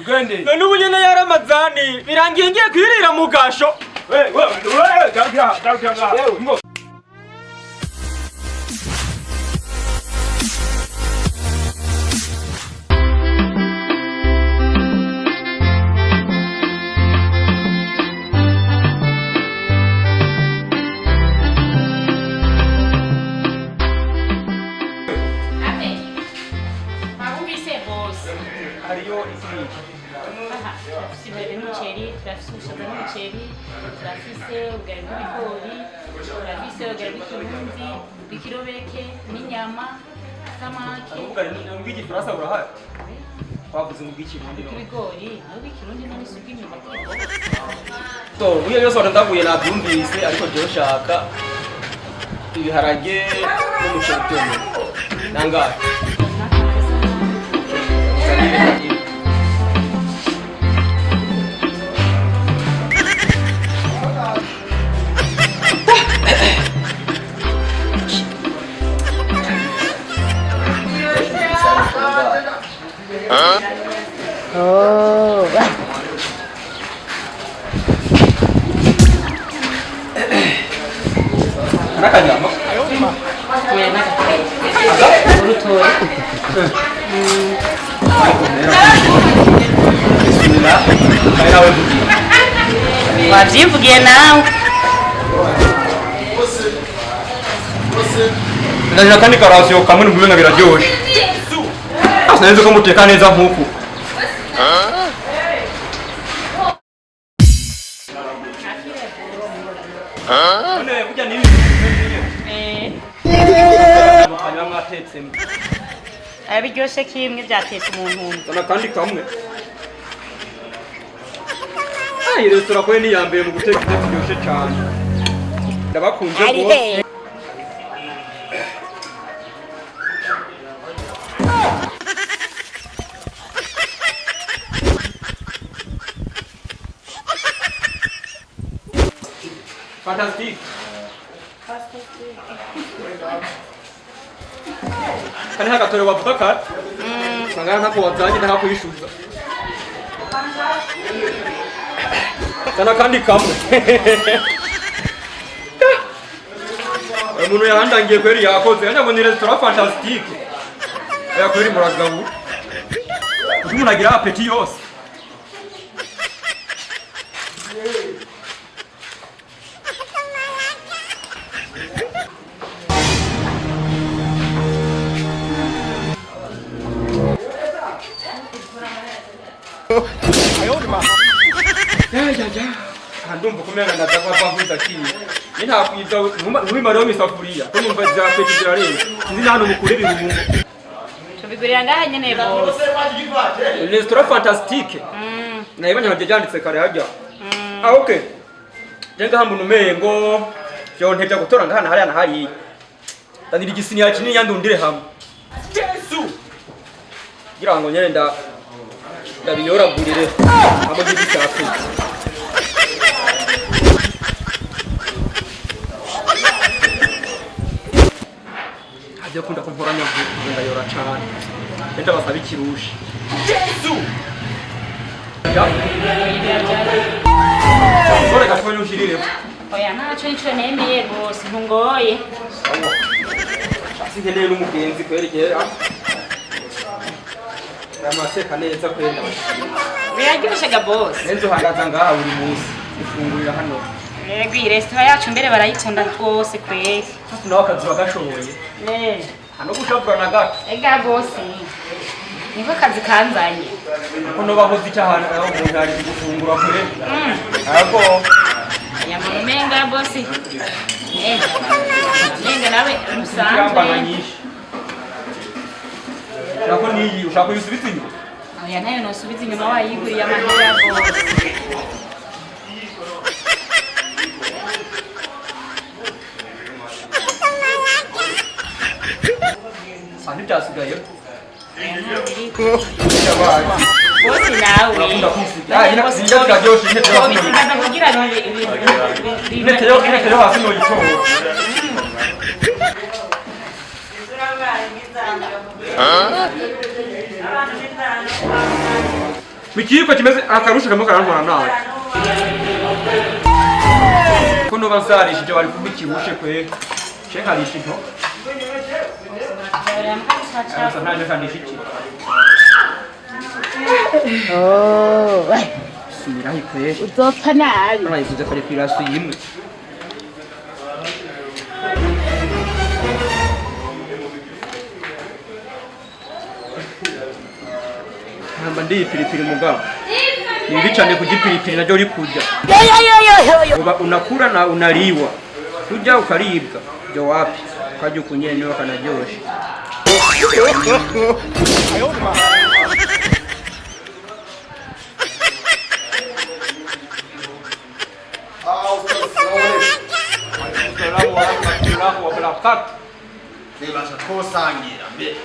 Gende. None ubu nyene yaramadhani birangiye ngiye kwirira mu gasho. Garukira. Hariyo isi. Turafise umuceri, turafise ubushaza n'umuceri, turafise ubugari bw'ibigori, turafise ubugari bw'ikirundi, bw'ikirobeke, n'inyama, isamake. Ubugari bw'igifaransa burahari. Twavuze mu bw'ikirundi. Ibigori, naho bw'ikirundi n'isi bw'inyumbati. So, uyo yose watandaguye nabyumvise ariko jewe shaka ibiharage n'umuceri byonyine. Nangahe? Oh. Nakanyama. Urutori. Wavyivugiye nawe. Ndashaka kandi karasiyo kamwe n'ubumwe biraryoshe. Sinzi ko muteka neza nkuku. None burya ni Biryoshe kimwe byatetse umuntu. Sana kandi kamwe. Iyi resitora kwe ni yambere mu guteka ibyo byoshe cyane. Ndabakunze rwose. Fantastic. Kani hagatore wavuga kare? Sangana ntako wazanye ndakakwishuza. Sana kandi kamwe. Umuntu yahandangiye kweri yakoze. Anya ngo ni restaurant fantastique. Aya kweri muragabu. Umuntu agira appetit yose. Ndumva kumenya ndazakwa bavuza kiyi. Nta kwiza nk'imaro misafuriya. Ko numva zapeti zirarenga. Sinzi nano mukuri ibintu. Tubigurira ngaha nyene bose. Restaurant fantastique. Nayibanye haje janditse kare hajya. Okay. Jenga hambu numengo cyo nteja gutora ngahana hariya na hariya. Tandira igisini ya kinini yandundire hamwe. Yesu. Gira ngo nyene ndabiyoragurire. Amo giti cyapfu. Ajya kunda kumporanya ngo yora cyane. Enda basaba ikirushi. Yesu. Sore kafanya ushirire. Oya naco nico nemeye bose ntungoye. Sinkeneye n'umugenzi kwerekera. Amateka neza kwenda. Biraryoshaga bose. Nenzo hagaza ngaha buri munsi. Ifungurira hano. Yego iyi restaurant yacu mbere barayikunda rwose kweri. Hafi nawe akazi bagashoboye. Hano gushavura na gato. Ega bose. Niko kazi kanzanye. Kuno bahoze cyahana aho umuntu ari gufungura kure. Ariko yamba mumenga bose. Nenga nawe musanzwe. Nako niyi ushaka yisubiza inyuma. Oya nayo nosubiza inyuma wayiguriye amahera bose. Sandi byasigaye. Bose nawe. Urakunda kwisiga. Ina sinjya tukaryoshe ine tyo. Bisigaza kugira ngo ine tyo hasi no yitoro. Mikiko kimeze akarusha kamwe karantwara nawe. Kuno bazarishije bari kubikibushe kwe. Sheka lishito. Asa ntaje kandi shiki. Oh, Sumira ikwe. uzopfa nabi. Nayivuze ko ari kwirasu yimwe. Namba ndi pilipili mugabo. Ni cyane kugipilipili najyo uri kurya. Uba unakura na unaliwa. Kuja ukaribwa. Jo wapi? Kaje kunyenyewa kanajoshi. Nibasha twosangira mbe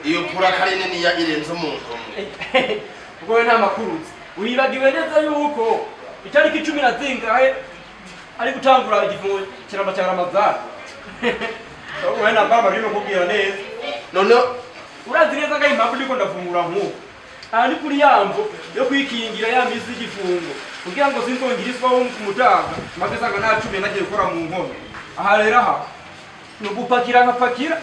iyo pura karine ni ya irenze umuntu umwe ubwo nta makuruzi uribagiwe neza yuko itariki 10 zingahe ari gutangura igifungo kiramba cya Ramadhani ubwo na baba bino kubwira neza none urazi neza ngo impamvu ndiko ndafungura nkuko ari kuri yambo yo kwikingira ya mizi igifungo kugira ngo sinkongirizwa wo kumutaga maze sanga nacume nagiye gukora mu nkome aha rero aha no gupakira nkapakira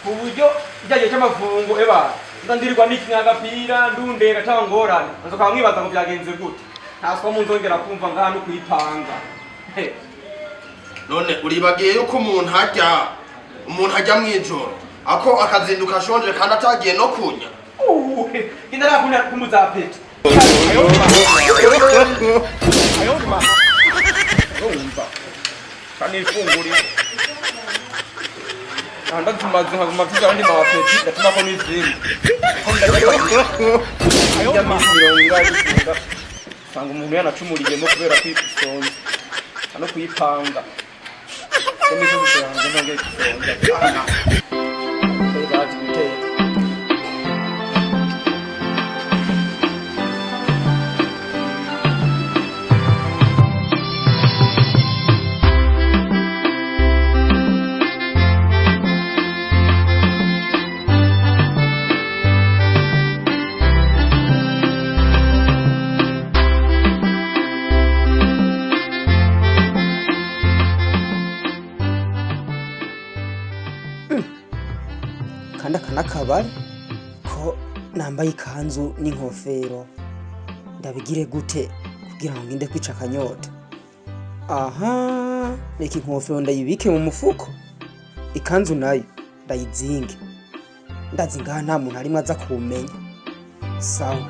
ku buryo ijyagiye cy'amafungo eba ndandirirwa n'ikingagapira ndunde gatangorane nzoka mwibaza ngo byagenze gute ntaswa mu nzongera kumva ngano kuyipanga none uribagiye yuko umuntu hajya mwijoro ako akazinduka shonje kandi atagiye no kunya indara kuna kumuzapeti umva kandi ifunguri anda tumaze mafuta andi mapeti natuma ko nizindi ya mirongo sanga umuntu yanacumuriyemo kubera kwisonza no kuyipanga komeze kuranze nonge kwisonza bazi guteka kandi akanakabari ko nambaye ikanzu n'inkofero ndabigire gute kugira ngo nginde kwica akanyota. Aha, reka inkofero ndayibike mu mufuko, ikanzu nayo ndayizinge, ndazi ngaha nta muntu arimwe aza kumenya. Sawa.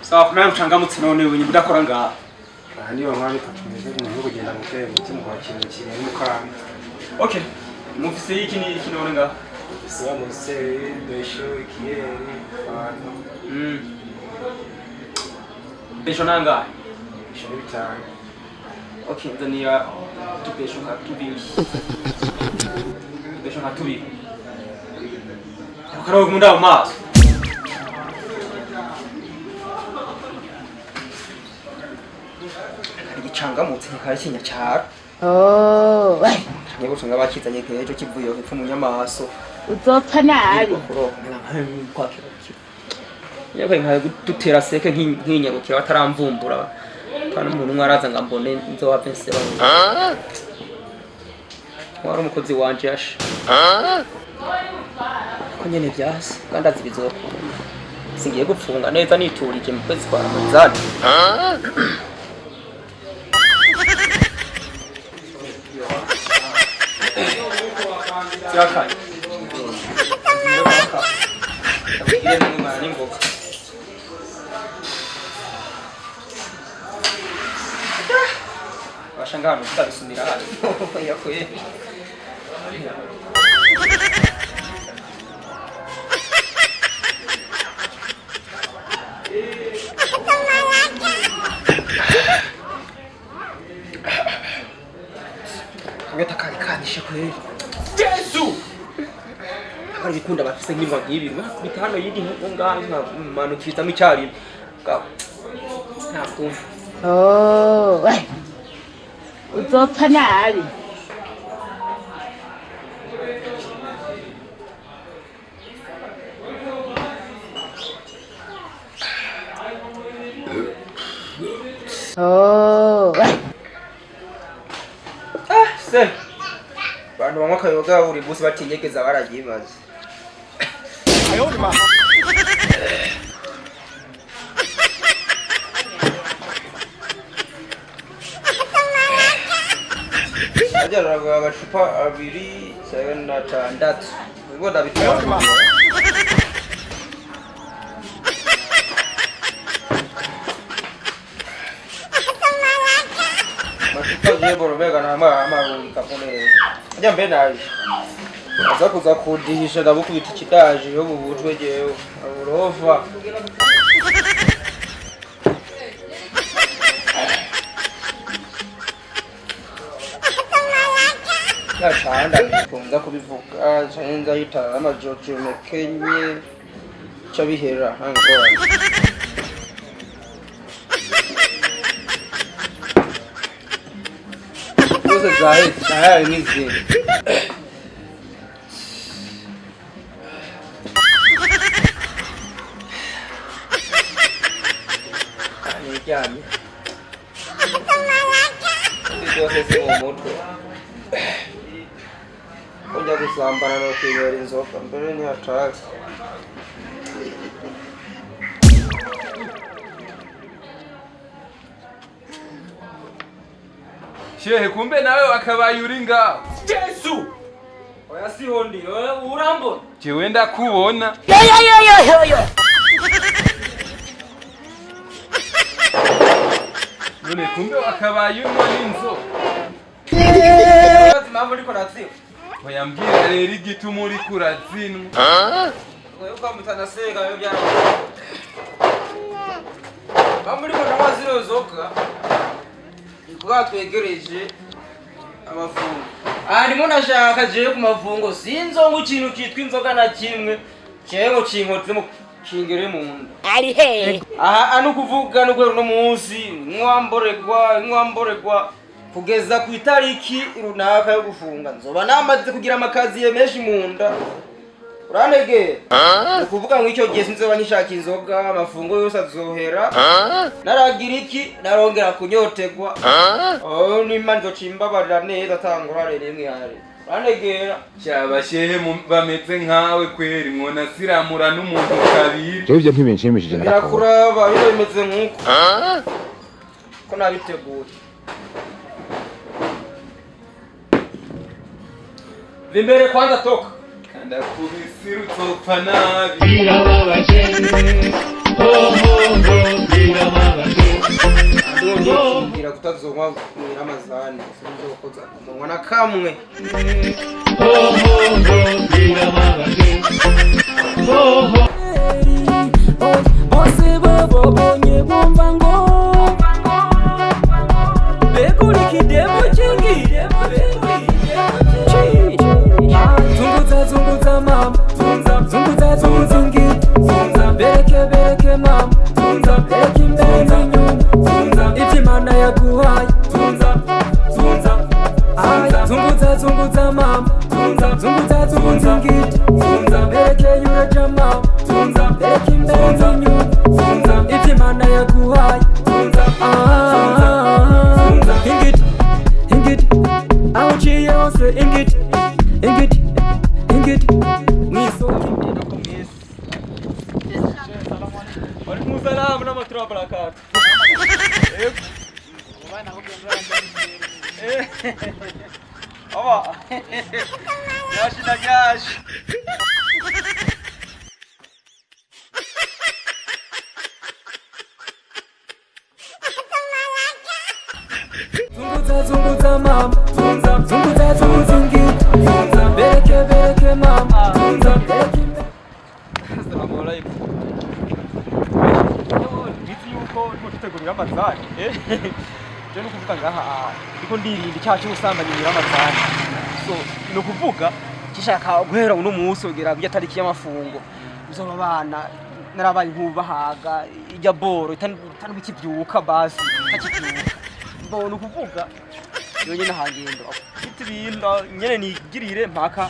Sawa kuna mchangamutse none wenye budakora ngaha. Ahandi bamwari katumeze mu kugenda mu kere mu kwa kintu kiri mu karami. Okay. Mufise iki ni iki none ngaha? Sawa mose desho ikiyeri fano. Desho nanga. Desho bitanga. Okay, ndania tupesho nka tubiri. Desho nka tubiri. Ukaraho kumunda mu maso. Changamutse ntikarikinya cyaro. Oh, Niba usanga bakizanye kejo kivuye hepfo mu nyamaso. uzopfa nabi. Kwakira. Yako nkaye gutera seke nk'inyarukira bataramvumbura. Kana umuntu mwaraza ngambone Nzoba pense ba. Wari umukozi wanje yasha. Ko nyene byase kandi azibizo. Singiye gupfunga neza niturije mu kwezi kwa Ramadhani. Yakanye. Tabiye mu mani ngoka. Washangana utabisumira hano. Yakoye. Ngeta kari kanishe kweli. Yesu! Hari bikunda bafise nk'ingwa nk'ibi. Bakubita hano yindi nganga manukita mu cyari. Ntabwo. Oh. Uzopfa nabi. Oh. Se. Bantu bamwe akayoga buri munsi batinyegeza baragimaze. Ayoni ma. Ajaraga abacupa abiri 7 Ubwo ndabitwara. Machupa yebo robega na ama kapone. Ajya mbe naje. Aza kuza kudihisha ndabukubita ikidaje yo bubutwe jewe. Urova. Yachanda bikunza kubivuga cyanza yitara amajojo mekenye chabihera hangora. Uze zahe zahe nizi. Ani cyane. Ndio sasa moto. Ujya gusambana no kwibera inzoka mbere ni hatari. Shehe kumbe nawe wakabaye uri ngaho. Yesu! Oya siho ndi, urambona. Jewe ndakubona. Yo. None kumbe wakabaye urimo n'inzoka. Mambo liko nazi. Oya mbwira rero igituma uri kurazinwa. Oya kwa mutanasega yo byara. Mambo liko nawazi zoka. Ikuga twegereje amafungo. Ndimo nashaka je ku mafungo sinzo nk'ikintu kitwa inzoga na kimwe. Cyengo cinkotse mu kingere mu nda. Ari he. Anu kuvuga no kwero no munsi mwamboregwa kugeza ku itariki runaka yo gufunga Nzoba namaze kugira amakazi yemeje imunda uranege kuvuga ngo icyo gihe Nzoba nyishaka inzoga amafungo yose azohera naragira iki narongera kunyotegwa ni manzo cimbabarira neza tangura rimwe yari uranegera cyaba shehe bameze nkawe kweri mwona siramura n'umuntu kabiri. Cyo byo ntibinshimishije ndakora. Birakuraba biro bimeze nkuko ko nabiteguye. Vimbere kwanza toka. Kanda kubisiru topfa nabi. Birababaje. Birababaje. Ngira kutazoma Ramadhani sinzokoza kumunwa na kamwe. Birababaje. Bose bobo bonye bumva ngo bekurikide mukingi zunguza mama zunguza ngi bereke mama bereke imbere n'inyuma iby'Imana yaguhaye zunguza mama zunguza ngi bereke yuraja mama bereke imbere n'inyuma ivy'Imana yaguhaye tunza ingiti ingiti aho uciye hose ingiti ingiti ingiti mwisoko Walaikum salam na matro barakat. Ava. Yashi na yashi. Zunguza mama, zunguza zunguzingi, bereke mama, bereke. Assalamu alaikum. Bizi yuko twitegurira amazani. Je nukuvuga ngaha iko ndirinda cyacu usambanye miramazani. So no kuvuga kishaka guhera uno munsi ugera bya tariki y'amafungo. Uzoba bana narabaye nkubahaga ijya boro itanu bikivyuka basi takivyuka. Mbona kuvuga yonye nahangendo bitibinda nyene nigirire mpaka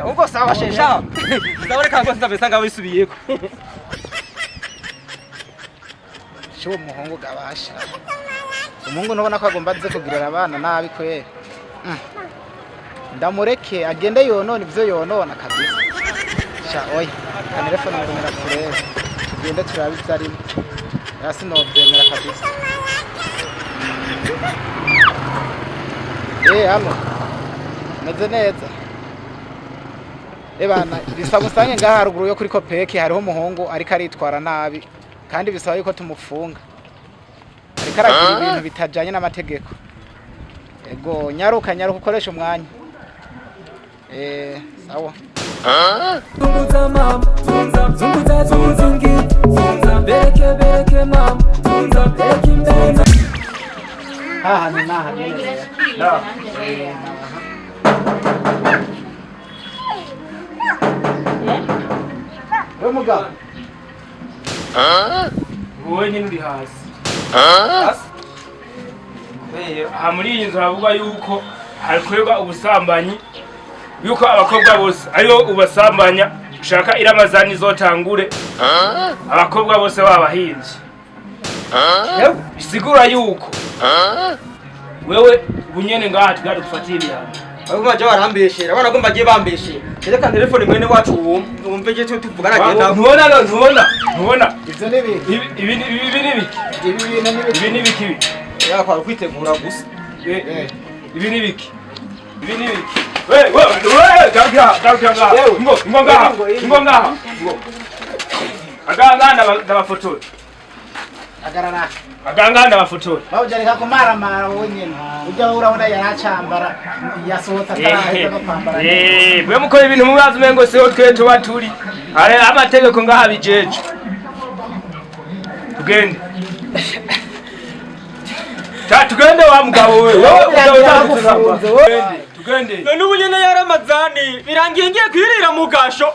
uko sawa shesha ndabone kango ndabesanga bisubiyeko sho umuhungu gabasha umuhungu nubona ko agomba aze kugirira abana nabi kwe ndamureke agende yonona ivyo yonona kabisa sha oya telefone ngomera kureba tugende turabe ivyarimo yasi no byemera kabisa hano meze neza bana bisaba usange ngaha haruguru yo kuri kopeki hariho umuhungu ariko aritwara nabi kandi bisaba yuko tumufunga ariko aragira ibintu bitajanye n'amategeko ego nyaruka ukoresha umwanya sawa Zunguza mama, zunguza zunguzingi, bereke mama, bereke imbere. Aha ni naha nene. na we mugabo wowe nyine uri hasi muri iyi nzu havuga yuko hakorerwa ubusambanyi yuko abakobwa bose ariyo ubasambanya ushaka iramazani izotangure abakobwa bose babahinzi bisigura yuko wewe bunyene ngaha tugari dufatiye ibihano baguma je barambeshera abana gomba giye bambeshera reka telefone mwene wacu wumve je tuvugana genda ntubona ivyo ni biki ibi ni biki yakwa kwitegura gusa ibi ni biki garuka ngo ngaha aganga ndabafotora aganga ndabafotora bawujareka kumaramara wowe nyene ujya urabona yaracambara yasohotse ataraheza no kwambara bwe mukora ibintu mubazi umengo siho twe tuba turi ari amategeko ngaha bijeje tugende tugende wa mugabo wewe tugende none ubu nyene yaramazani birangiye ngiye kwirira mu gasho